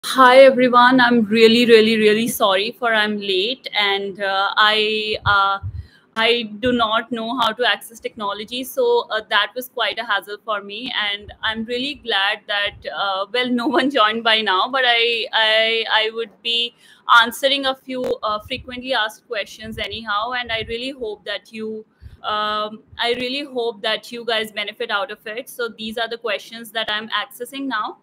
Hi everyone. I'm really sorry for I'm late, and I do not know how to access technology, so that was quite a hassle for me. And I'm really glad that no one joined by now, but I would be answering a few frequently asked questions anyhow, and I really hope that you guys benefit out of it. So these are the questions that I'm accessing now.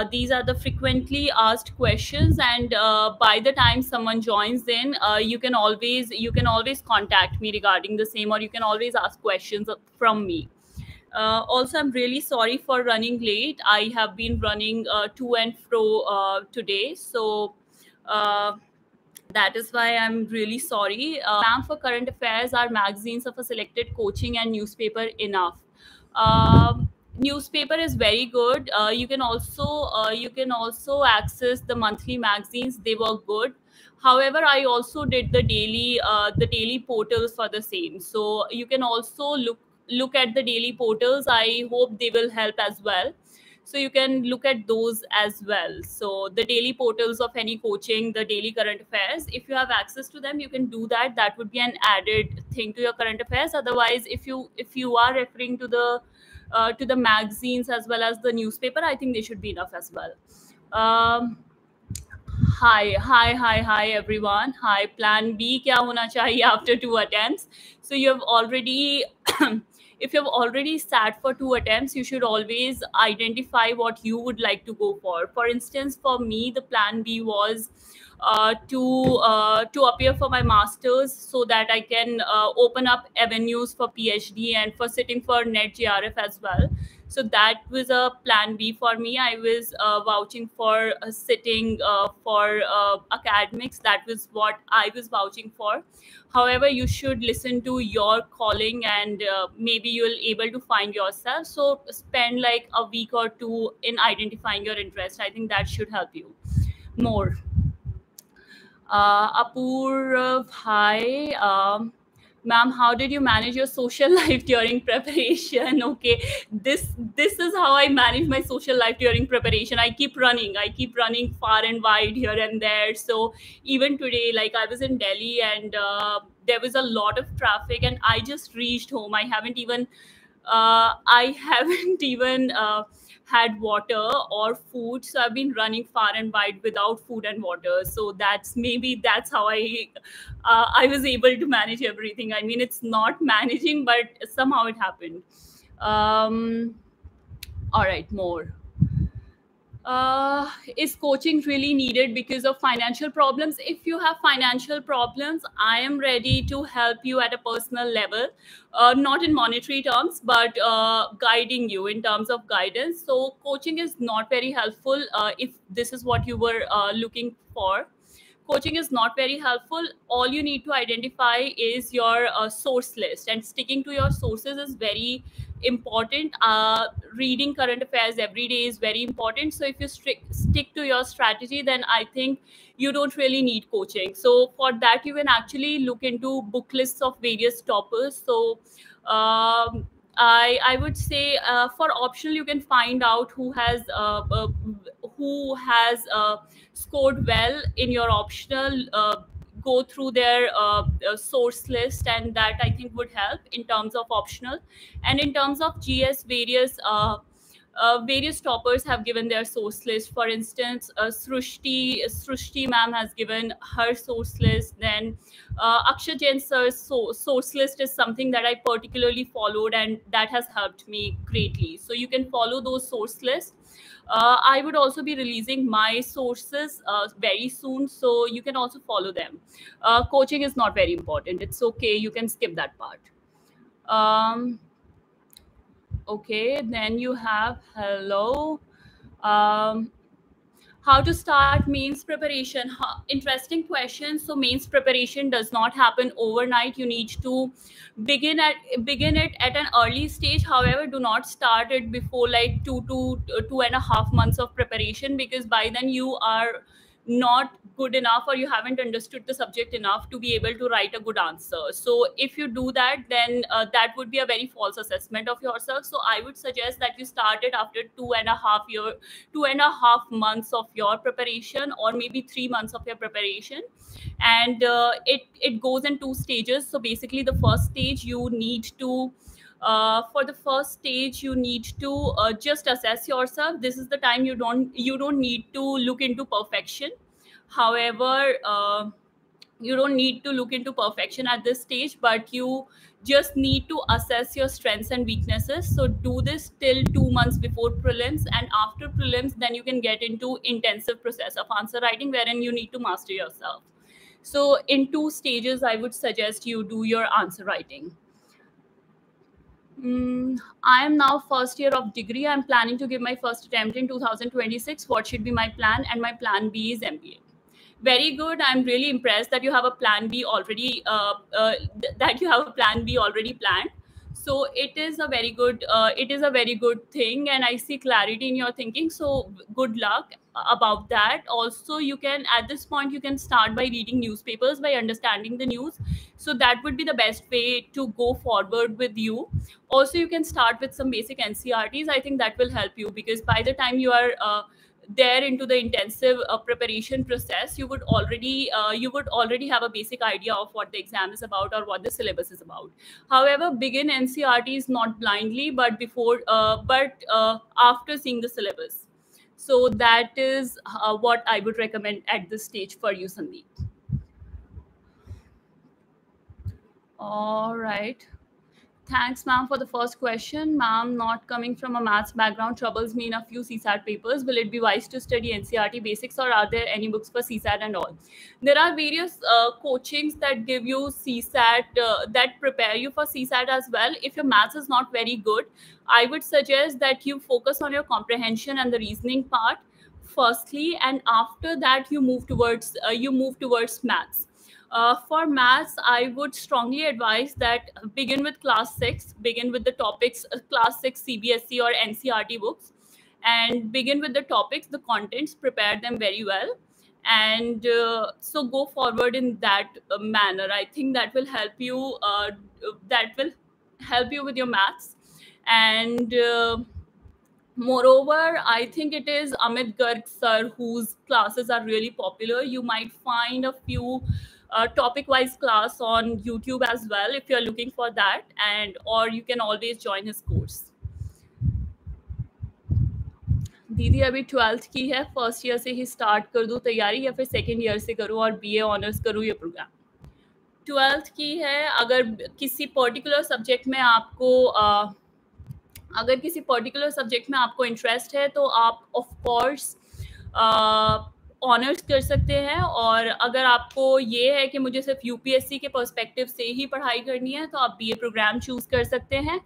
These are the frequently asked questions, and by the time someone joins in, you can always contact me regarding the same, or you can always ask questions from me. Also, I'm really sorry for running late. I have been running to and fro today, so uh, that is why I'm really sorry. Ma'am, for current affairs, are magazines of a selected coaching and newspaper enough? Newspaper is very good. You can also access the monthly magazines. They were good. However, I also did the daily portals for the same. So you can also look at the daily portals. I hope they will help as well, so you can look at those as well. So the daily portals of any coaching, the daily current affairs, if you have access to them, you can do that. That would be an added thing to your current affairs. Otherwise, if you are referring to the magazines as well as the newspaper, I think they should be enough as well. um, hi everyone. Hi, plan B kya hona chahiye after two attempts? So you have already if you've already sat for two attempts, you should always identify what you would like to go for. For instance, for me, the plan B was to appear for my masters, so that I can open up avenues for PhD and for sitting for net JRF as well. So that was a plan B for me. I was vouching for sitting for academics. That was what I was vouching for. However, you should listen to your calling, and maybe you'll able to find yourself. So spend like a week or two in identifying your interest. I think that should help you more. Apurv, hi. Ma'am, how did you manage your social life during preparation? Okay, this is how I manage my social life during preparation. I keep running. I keep running far and wide here and there. So even today, like I was in Delhi, and there was a lot of traffic, and I just reached home. I haven't even had water or food, so I've been running far and wide without food and water. So that's how I was able to manage everything. I mean, it's not managing, but somehow it happened. Um, all right, more. Is coaching really needed because of financial problems? If you have financial problems, I am ready to help you at a personal level, not in monetary terms, but guiding you in terms of guidance. So coaching is not very helpful if this is what you were looking for. Coaching is not very helpful. All you need to identify is your source list, and sticking to your sources is very important. Reading current affairs every day is very important. So if you stick to your strategy, then I think you don't really need coaching. So for that, you can actually look into book lists of various toppers. So I would say for optional, you can find out who has scored well in your optional. Go through their source list, and that I think would help in terms of optional. And in terms of GS, various toppers have given their source list. For instance, Srushti ma'am has given her source list. Then Akshay Jain sir's source list is something that I particularly followed, and that has helped me greatly. So you can follow those source lists. I would also be releasing my sources very soon, so you can also follow them. Coaching is not very important. It's okay. You can skip that part. Um, okay, then you have hello. Um, how to start mains preparation? Interesting question. So mains preparation does not happen overnight. You need to begin it at an early stage. However, do not start it before like 2 to 2.5 months of preparation, because by then you are not good enough, or you haven't understood the subject enough to be able to write a good answer. So if you do that, then that would be a very false assessment of yourself. So I would suggest that you start it after 2.5 months of your preparation, or maybe 3 months of your preparation. And it goes in 2 stages. So basically, the first stage, you need to for the first stage, you need to just assess yourself. This is the time you don't need to look into perfection. However, you don't need to look into perfection at this stage, but you just need to assess your strengths and weaknesses. So do this till 2 months before prelims, and after prelims, then you can get into intensive process of answer writing, wherein you need to master yourself. So in 2 stages, I would suggest you do your answer writing. I am now first year of degree. I'm planning to give my first attempt in 2026. What should be my plan? And my plan B is MBA. Very good. I'm really impressed that you have a plan B already. Planned. So it is a very good. It is a very good thing, and I see clarity in your thinking. So good luck about that. Also, you can, at this point, you can start by reading newspapers, by understanding the news. So that would be the best way to go forward with you. Also, you can start with some basic NCRTs. I think that will help you, because by the time you are there into the intensive preparation process, you would already have a basic idea of what the exam is about or what the syllabus is about. However, begin NCRTs not blindly, but after seeing the syllabus. So that is what I would recommend at this stage for you, Sandeep. All right. Thanks, ma'am, for the first question. Ma'am, not coming from a maths background troubles me in a few CSAT papers. Will it be wise to study NCRT basics, or are there any books for CSAT and all? There are various coachings that give you CSAT, that prepare you for CSAT as well. If your maths is not very good, I would suggest that you focus on your comprehension and the reasoning part firstly, and after that you move towards maths. For maths, I would strongly advise that begin with class 6, begin with the topics, class 6 CBSE or NCRT books, and begin with the topics, the contents, prepare them very well. And so go forward in that manner. I think that will help you. With your maths. And moreover, I think it is Amit Garg sir whose classes are really popular. You might find a few topic-wise class on YouTube as well if you're looking for that, and or you can always join his course. दीदी अभी 12th की है, first year से ही start कर दूँ तैयारी, या फिर सेकेंड ईयर से करूँ और BA ऑनर्स करूँ ये प्रोग्राम? 12th की है. अगर किसी पर्टिकुलर सब्जेक्ट में आपको इंटरेस्ट है, तो आप ऑफ कोर्स ऑनर्स कर सकते हैं. और अगर आपको ये है कि मुझे सिर्फ UPSC के पर्सपेक्टिव से ही पढ़ाई करनी है, तो आप BA प्रोग्राम चूज कर सकते हैं.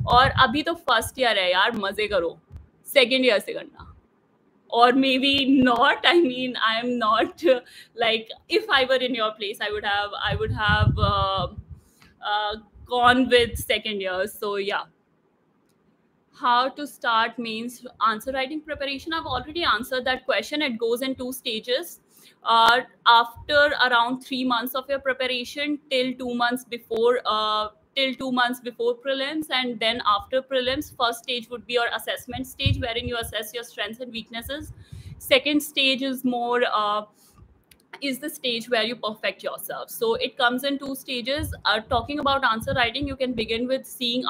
और अभी तो फर्स्ट ईयर है यार, मजे करो, सेकेंड ईयर से करना. Or maybe not. I mean, I am not like, if I were in your place, I would have gone with second year. So yeah. How to start mains answer writing preparation? I've already answered that question. It goes in 2 stages. After around 3 months of your preparation, till 2 months before prelims, and then after prelims, first stage would be your assessment stage, wherein you assess your strengths and weaknesses. Second stage is more is the stage where you perfect yourself. So it comes in 2 stages. Talking about answer writing, you can begin with seeing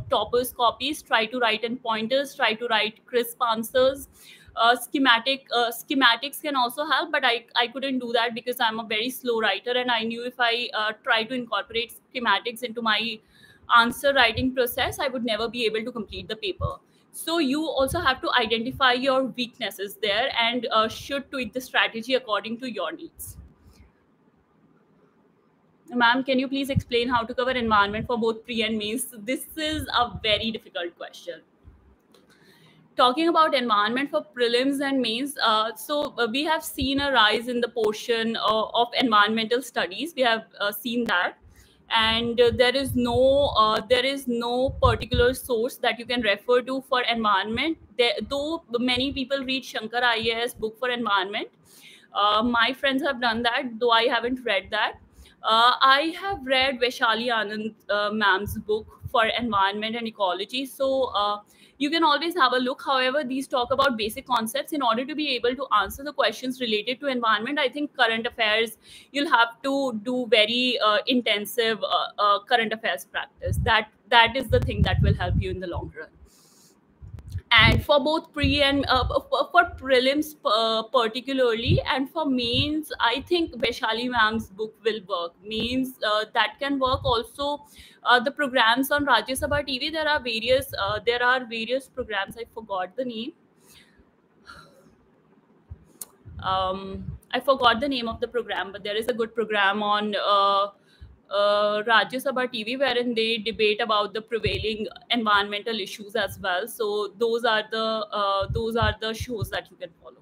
toppers' copies, try to write in pointers, try to write crisp answers. Schematics can also help, but I couldn't do that because I'm a very slow writer, and I knew if I try to incorporate schematics into my answer writing process, I would never be able to complete the paper. So you also have to identify your weaknesses there, and should tweak the strategy according to your needs. Ma'am, can you please explain how to cover environment for both pre and mains? This is a very difficult question. Talking about environment for prelims and mains, we have seen a rise in the portion of environmental studies. We have seen that, and there is no particular source that you can refer to for environment. Though many people read Shankar IAS book for environment, My friends have done that, though I haven't read that. I have read Vaishali Anand ma'am's book for environment and ecology. So you can always have a look. However, these talk about basic concepts. In order to be able to answer the questions related to environment, I think current affairs, you'll have to do very intensive current affairs practice. That is the thing that will help you in the long run. And for both pre and for prelims particularly, and for mains, I think Vaishali ma'am's book will work. Means that can work also. The programs on Rajya Sabha TV, there are various programs. I forgot the name. I forgot the name of the program, but there is a good program on Rajya Sabha TV wherein they debate about the prevailing environmental issues as well. So those are the shows that you can follow.